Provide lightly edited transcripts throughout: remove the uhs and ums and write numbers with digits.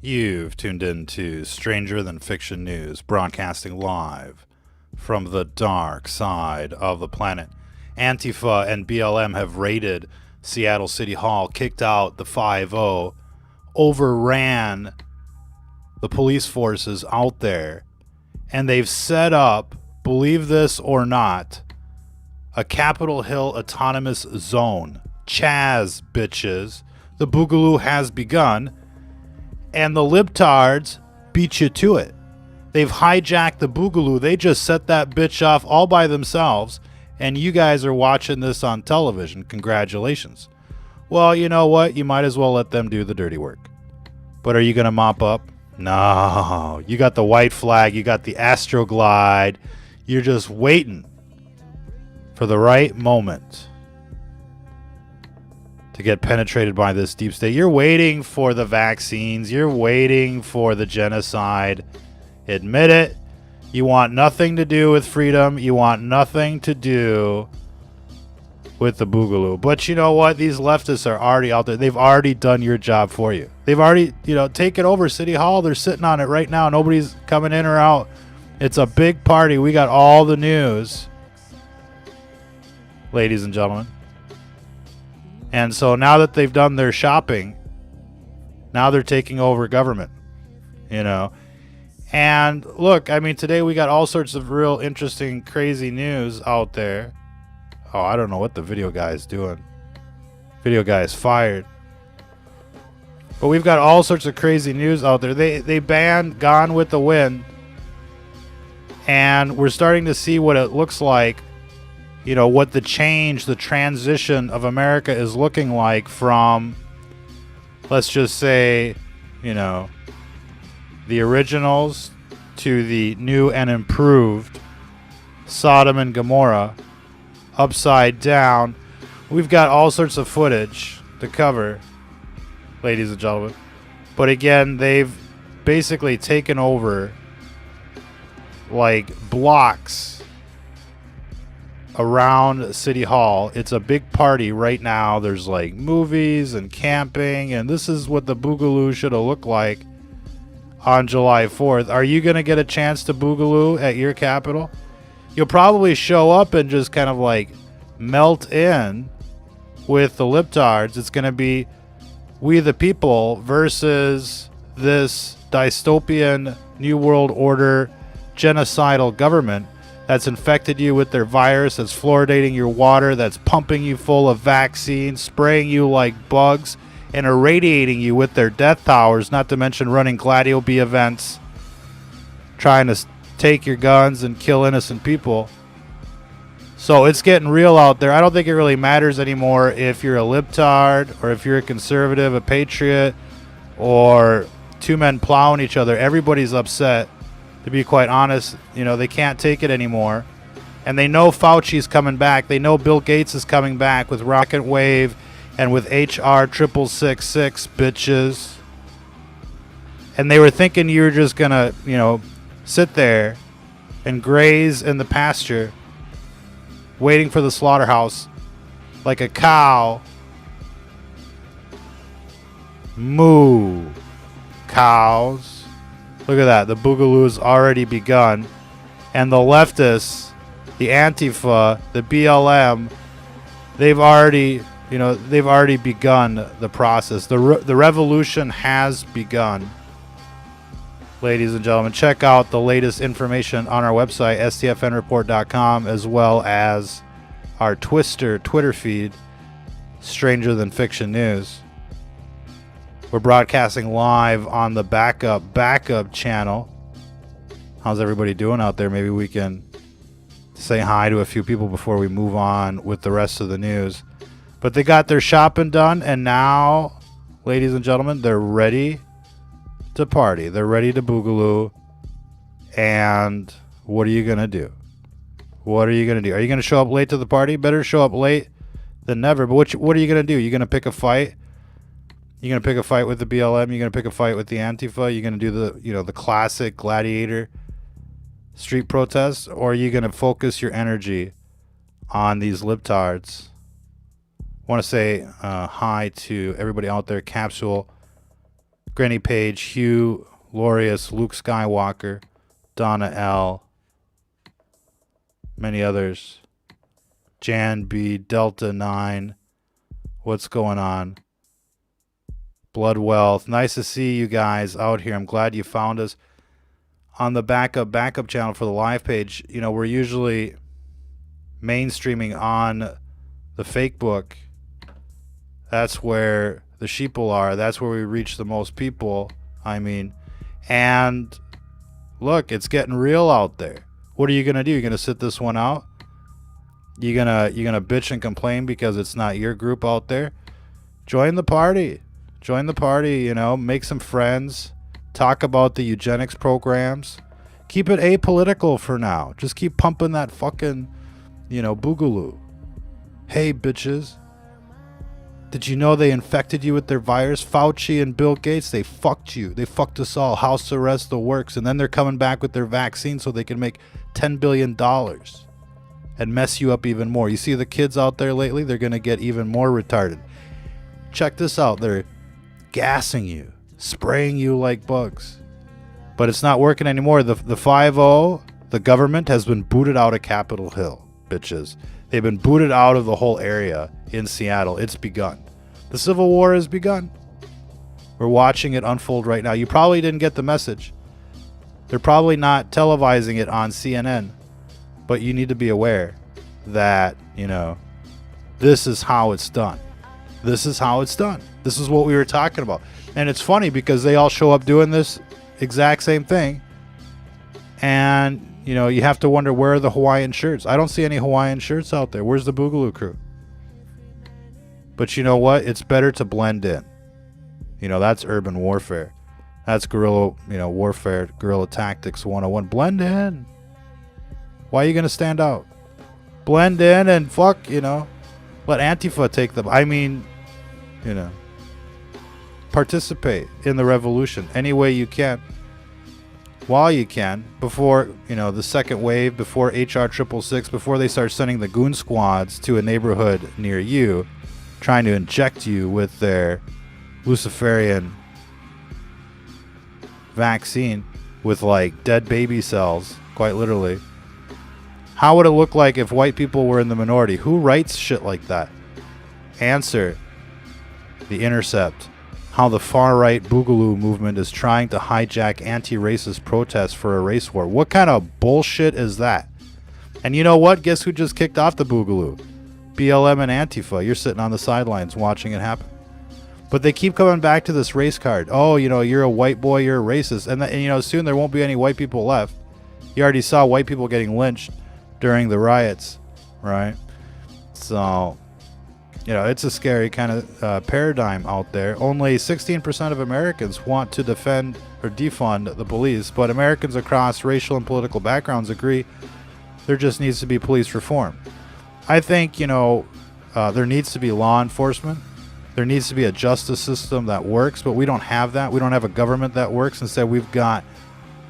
You've tuned in to Stranger Than Fiction News, broadcasting live from the dark side of the planet. Antifa and BLM have raided Seattle City Hall, kicked out the 5-0, overran the police forces out there, and they've set up, believe this or not, a Capitol Hill autonomous zone. Chaz, bitches. The Boogaloo has begun, and the libtards beat you to it. They've hijacked the Boogaloo. They just set that bitch off all by themselves, and you guys are watching this on television. Congratulations. Well, you know what? You might as well let them do the dirty work. But are you going to mop up? No. You got the white flag. You got the Astroglide. You're just waiting for the right moment to get penetrated by this deep state. You're waiting for the vaccines. You're waiting for the genocide. Admit it. You want nothing to do with freedom. You want nothing to do with the Boogaloo. But you know what? These leftists are already out there. They've already done your job for you. They've already, taken over City Hall. They're sitting on it right now. Nobody's coming in or out. It's a big party. We got all the news, ladies and gentlemen. And so now that they've done their shopping, now they're taking over government, And look, I mean, today we got all sorts of real interesting, crazy news out there. Oh, I don't know what the video guy is doing. Video guy is fired. But we've got all sorts of crazy news out there. They banned Gone with the Wind. And we're starting to see what it looks like. What the transition of America is looking like from, let's just say, the originals to the new and improved Sodom and Gomorrah, upside down. We've got all sorts of footage to cover, ladies and gentlemen. But again, they've basically taken over like blocks around City Hall. It's a big party right now. There's like movies and camping, and this is what the Boogaloo should have looked like on July 4th. Are you going to get a chance to Boogaloo at your capital? You'll probably show up and just kind of like melt in with the libtards. It's going to be We the People versus this dystopian New World Order genocidal government that's infected you with their virus, that's fluoridating your water, that's pumping you full of vaccines, spraying you like bugs, and irradiating you with their death towers, not to mention running Gladio B events, trying to take your guns and kill innocent people. So it's getting real out there. I don't think it really matters anymore if you're a libtard or if you're a conservative, a patriot, or two men plowing each other. Everybody's upset. To be quite honest, they can't take it anymore. And they know Fauci's coming back. They know Bill Gates is coming back with Rocket Wave and with HR 6666, bitches. And they were thinking you were just going to, sit there and graze in the pasture, waiting for the slaughterhouse like a cow. Moo, cows. Look at that. The Boogaloo's already begun. And the leftists, the Antifa, the BLM, they've already begun the process. The revolution has begun. Ladies and gentlemen, check out the latest information on our website, stfnreport.com, as well as our Twitter feed, Stranger Than Fiction News. We're broadcasting live on the backup channel. How's everybody doing out there? Maybe we can say hi to a few people before we move on with the rest of the news. But they got their shopping done, and now, ladies and gentlemen, they're ready to party. They're ready to Boogaloo. And what are you going to do? What are you going to do? Are you going to show up late to the party? Better show up late than never. But what are you going to do? You're going to pick a fight? You're going to pick a fight with the BLM? You're going to pick a fight with the Antifa? You're going to do the classic gladiator street protests? Or are you going to focus your energy on these libtards? I want to say hi to everybody out there. Capsule, Granny Page, Hugh, Lorius, Luke Skywalker, Donna L, many others. Jan B, Delta 9. What's going on? Blood Wealth. Nice to see you guys out here. I'm glad you found us. On the backup channel for the live page, you know, we're usually mainstreaming on the fake book. That's where the sheeple are. That's where we reach the most people. I mean, and look, it's getting real out there. What are you gonna do? You're gonna sit this one out? You're gonna bitch and complain because it's not your group out there? Join the party. Join the party, you know, make some friends, talk about the eugenics programs. Keep it apolitical for now. Just keep pumping that fucking, you know, Boogaloo. Hey, bitches. Did you know they infected you with their virus? Fauci and Bill Gates, they fucked you. They fucked us all. House arrest, the works. And then they're coming back with their vaccine so they can make $10 billion and mess you up even more. You see the kids out there lately? They're going to get even more retarded. Check this out. They're gassing you, spraying you like bugs. But it's not working anymore. The 5-0, the government has been booted out of Capitol Hill, bitches. They've been booted out of the whole area in Seattle. It's begun. The Civil War has begun. We're watching it unfold right now. You probably didn't get the message. They're probably not televising it on CNN. But you need to be aware that, you know, this is how it's done. This is how it's done. This is what we were talking about. And it's funny because they all show up doing this exact same thing. And, you know, you have to wonder, where are the Hawaiian shirts? I don't see any Hawaiian shirts out there. Where's the Boogaloo crew? But you know what? It's better to blend in. You know, that's urban warfare. That's guerrilla, you know, warfare, guerrilla tactics 101. Blend in. Why are you going to stand out? Blend in and fuck, you know, let Antifa take them. I mean, you know, participate in the revolution any way you can, while you can, before, you know, the second wave, before HR 666, before they start sending the goon squads to a neighborhood near you, trying to inject you with their Luciferian vaccine with like dead baby cells, quite literally. How would it look like if white people were in the minority? Who writes shit like that? Answer. The Intercept. How the far-right Boogaloo movement is trying to hijack anti-racist protests for a race war. What kind of bullshit is that? And you know what? Guess who just kicked off the Boogaloo? BLM and Antifa. You're sitting on the sidelines watching it happen. But they keep coming back to this race card. Oh, you know, you're a white boy, you're a racist. And you know, soon there won't be any white people left. You already saw white people getting lynched during the riots, right? So, you know, it's a scary kind of paradigm out there. Only 16% of Americans want to defend or defund the police, but Americans across racial and political backgrounds agree there just needs to be police reform. I think, you know, there needs to be law enforcement. There needs to be a justice system that works, but we don't have that. We don't have a government that works. Instead, we've got,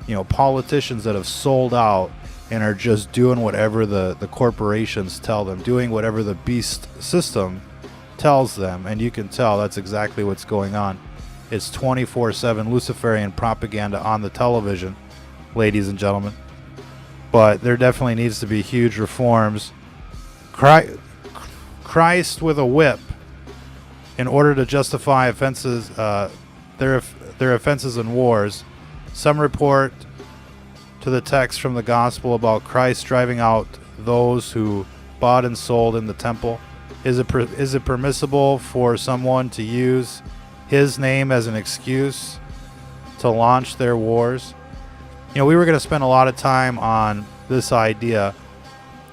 you know, politicians that have sold out and are just doing whatever the corporations tell them, doing whatever the beast system tells them. And you can tell that's exactly what's going on. It's 24/7 Luciferian propaganda on the television, ladies and gentlemen. But there definitely needs to be huge reforms. Christ with a whip in order to justify offenses, their offenses and wars. Some report to the text from the gospel about Christ driving out those who bought and sold in the temple. Is it permissible for someone to use his name as an excuse to launch their wars? You know, we were going to spend a lot of time on this idea.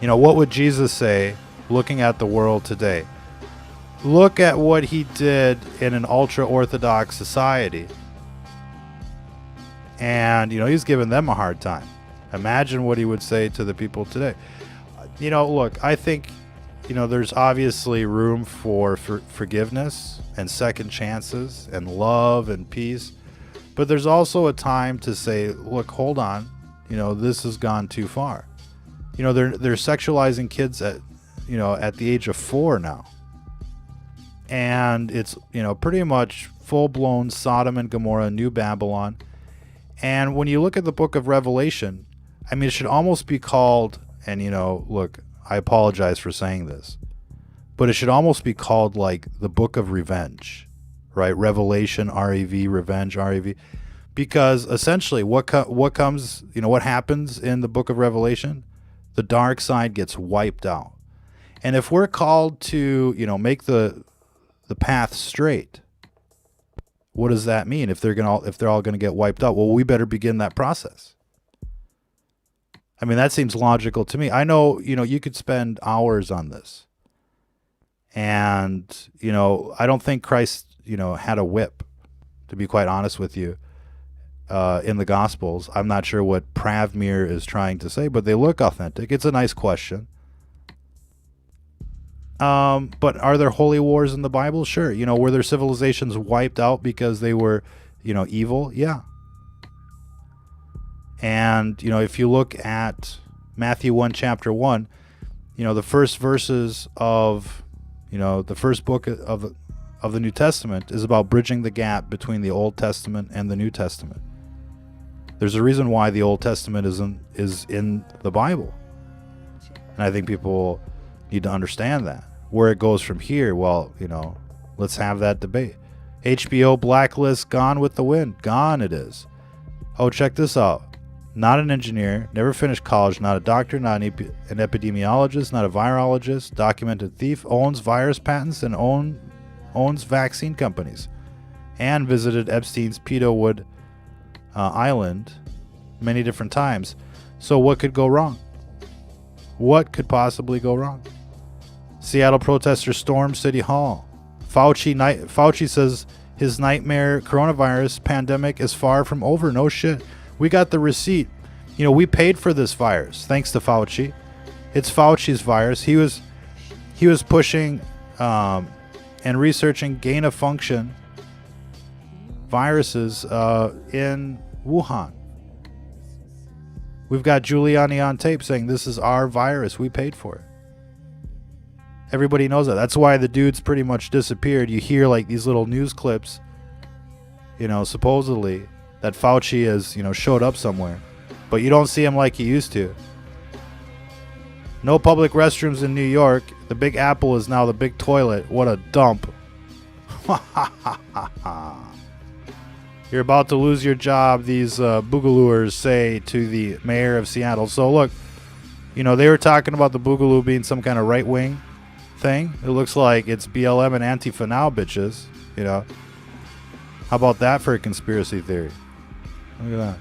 You know, what would Jesus say looking at the world today? Look at what he did in an ultra-Orthodox society. And, you know, he's giving them a hard time. Imagine what he would say to the people today. You know, look, I think, you know, there's obviously room for forgiveness and second chances and love and peace. But there's also a time to say, look, hold on. You know, this has gone too far. You know, they're sexualizing kids at, you know, at the age of 4 now. and it's, pretty much full-blown Sodom and Gomorrah, New Babylon. And when you look at the book of Revelation, I mean, it should almost be called, and look, I apologize for saying this, but it should almost be called like the book of revenge, right? Revelation, REV, revenge, REV, because essentially what comes, what happens in the book of Revelation, the dark side gets wiped out. And if we're called to, make the path straight, what does that mean? If they're all going to get wiped out, well, we better begin that process. I mean, that seems logical to me. I know, you could spend hours on this. And, I don't think Christ, had a whip, to be quite honest with you, in the Gospels. I'm not sure what Pravmir is trying to say, but they look authentic. It's a nice question. But are there holy wars in the Bible? Sure. Were there civilizations wiped out because they were, evil? Yeah. And, if you look at Matthew 1, chapter 1, the first verses of, the first book of the New Testament is about bridging the gap between the Old Testament and the New Testament. There's a reason why the Old Testament is in the Bible. And I think people need to understand that. Where it goes from here, well, let's have that debate. HBO Blacklist, Gone with the Wind. Gone it is. Oh, check this out. Not an engineer, never finished college, not a doctor, not an epidemiologist, not a virologist, documented thief, owns virus patents, and owns vaccine companies, and visited Epstein's Pedowood Island many different times. So what could go wrong? What could possibly go wrong? Seattle protesters storm City Hall. Fauci says his nightmare coronavirus pandemic is far from over. No shit. We got the receipt. We paid for this virus, thanks to Fauci. It's Fauci's virus. He was pushing and researching gain-of-function viruses in Wuhan. We've got Giuliani on tape saying this is our virus. We paid for it. Everybody knows that. That's why the dude's pretty much disappeared. You hear like these little news clips, supposedly that Fauci has, showed up somewhere. But you don't see him like he used to. No public restrooms in New York. The Big Apple is now the big toilet. What a dump. You're about to lose your job, these Boogalooers say to the mayor of Seattle. So look, they were talking about the Boogaloo being some kind of right-wing thing. It looks like it's BLM and Antifa now, bitches. How about that for a conspiracy theory? Look at that.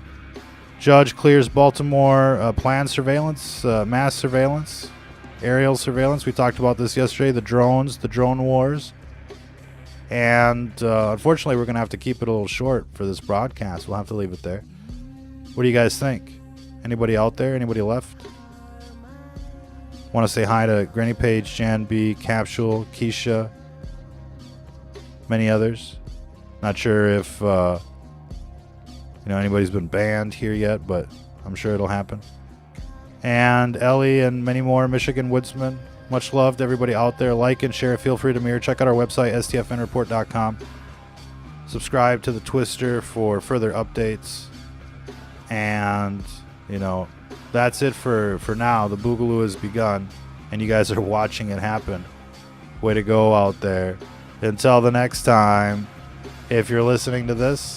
Judge clears Baltimore planned surveillance, mass surveillance, aerial surveillance. We talked about this yesterday, the drones, the drone wars. And unfortunately, we're going to have to keep it a little short for this broadcast. We'll have to leave it there. What do you guys think? Anybody out there? Anybody left? Want to say hi to Granny Page, Jan B, Capsule, Keisha, many others. Not sure if anybody's been banned here yet, but I'm sure it'll happen. And Ellie and many more Michigan Woodsmen. Much love to everybody out there. Like and share. Feel free to mirror. Check out our website, stfnreport.com. Subscribe to the Twister for further updates. And, that's it for now. The Boogaloo has begun, and you guys are watching it happen. Way to go out there. Until the next time, if you're listening to this,